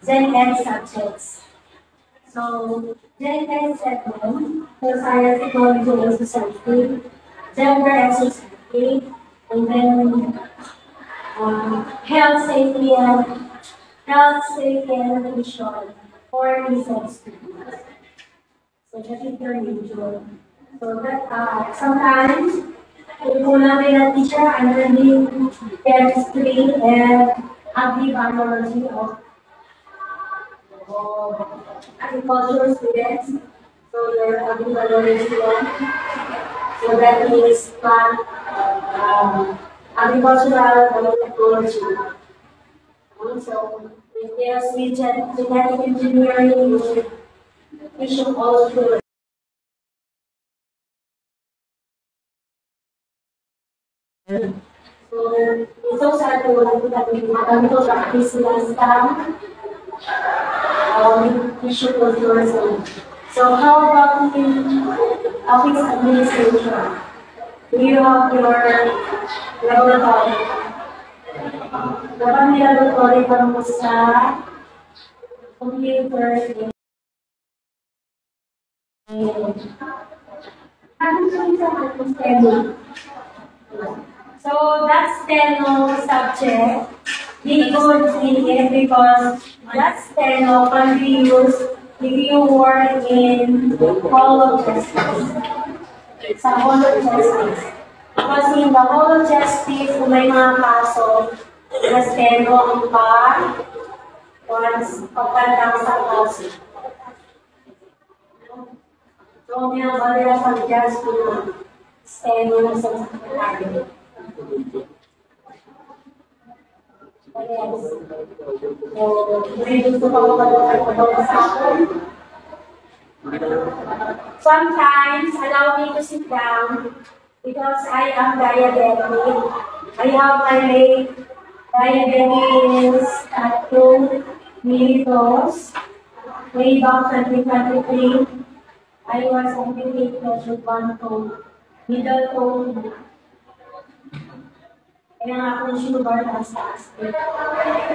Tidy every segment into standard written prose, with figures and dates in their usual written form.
Gen Ed subjects. So, Gen Ed segment, Science, Technology, and Society, Gender and Society, and then Health, Safety, and Nutrition for research students. So, that is your usual. So, that sometimes, if una teacher, I'm learning chemistry and agri-biology of agricultural students. So your agribiology one. So that is plant agricultural biotechnology. So if there's genetic engineering, we should also do it. So ito sa atin ito practice last time. We should also. So how about the office administration? Do you have your laboratory? Dapat may laboratory para mo sa computer. So that's steno subject. Be good in it because that steno can be used if you work in Hall of Justice. Sa Hall of Justice. Because in the Hall of Justice, kung may mga kaso, na steno ang pagpantang sa kaso. So, may ang barila sa justice na steno na sa secretary. Sometimes allow me to sit down because I am diabetic. I have my diabetes at 2 millimeters. Way back 2023, I was amputated with one toe, middle toe. Kaya nga ako yung sugar taas-taas.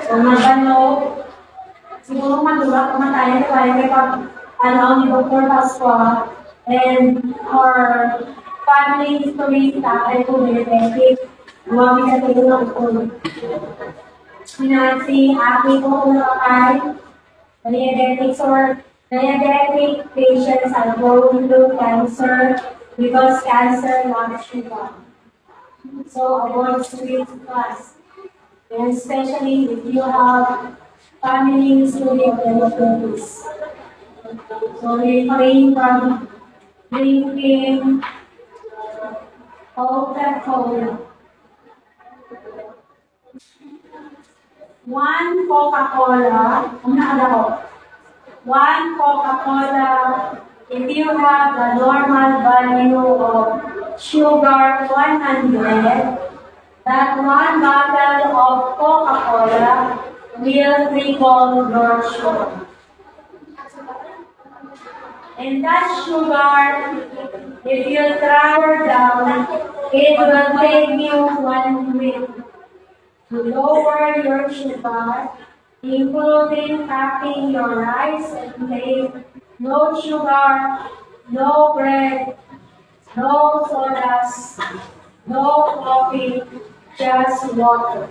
So, magano, siguro madura, kumatayan tayo kay ni Dr. Pasqua and her family history sa akin po diabetic. Lumami sa tayo ng ulo. Si Aki po ay diabetic or diabetic patients are going through cancer because cancer not sugar. So avoid sweet fast, and especially if you have family history of diabetes. So refrain from drinking Coca-Cola. 1 Coca-Cola, 1 Coca-Cola, if you have the normal value of sugar 100, that 1 bottle of Coca-Cola will triple your sugar. And that sugar, if you travel down, it will take you 1 week to lower your sugar, including cutting your rice and take no sugar, no bread, no sodas, no coffee, just water.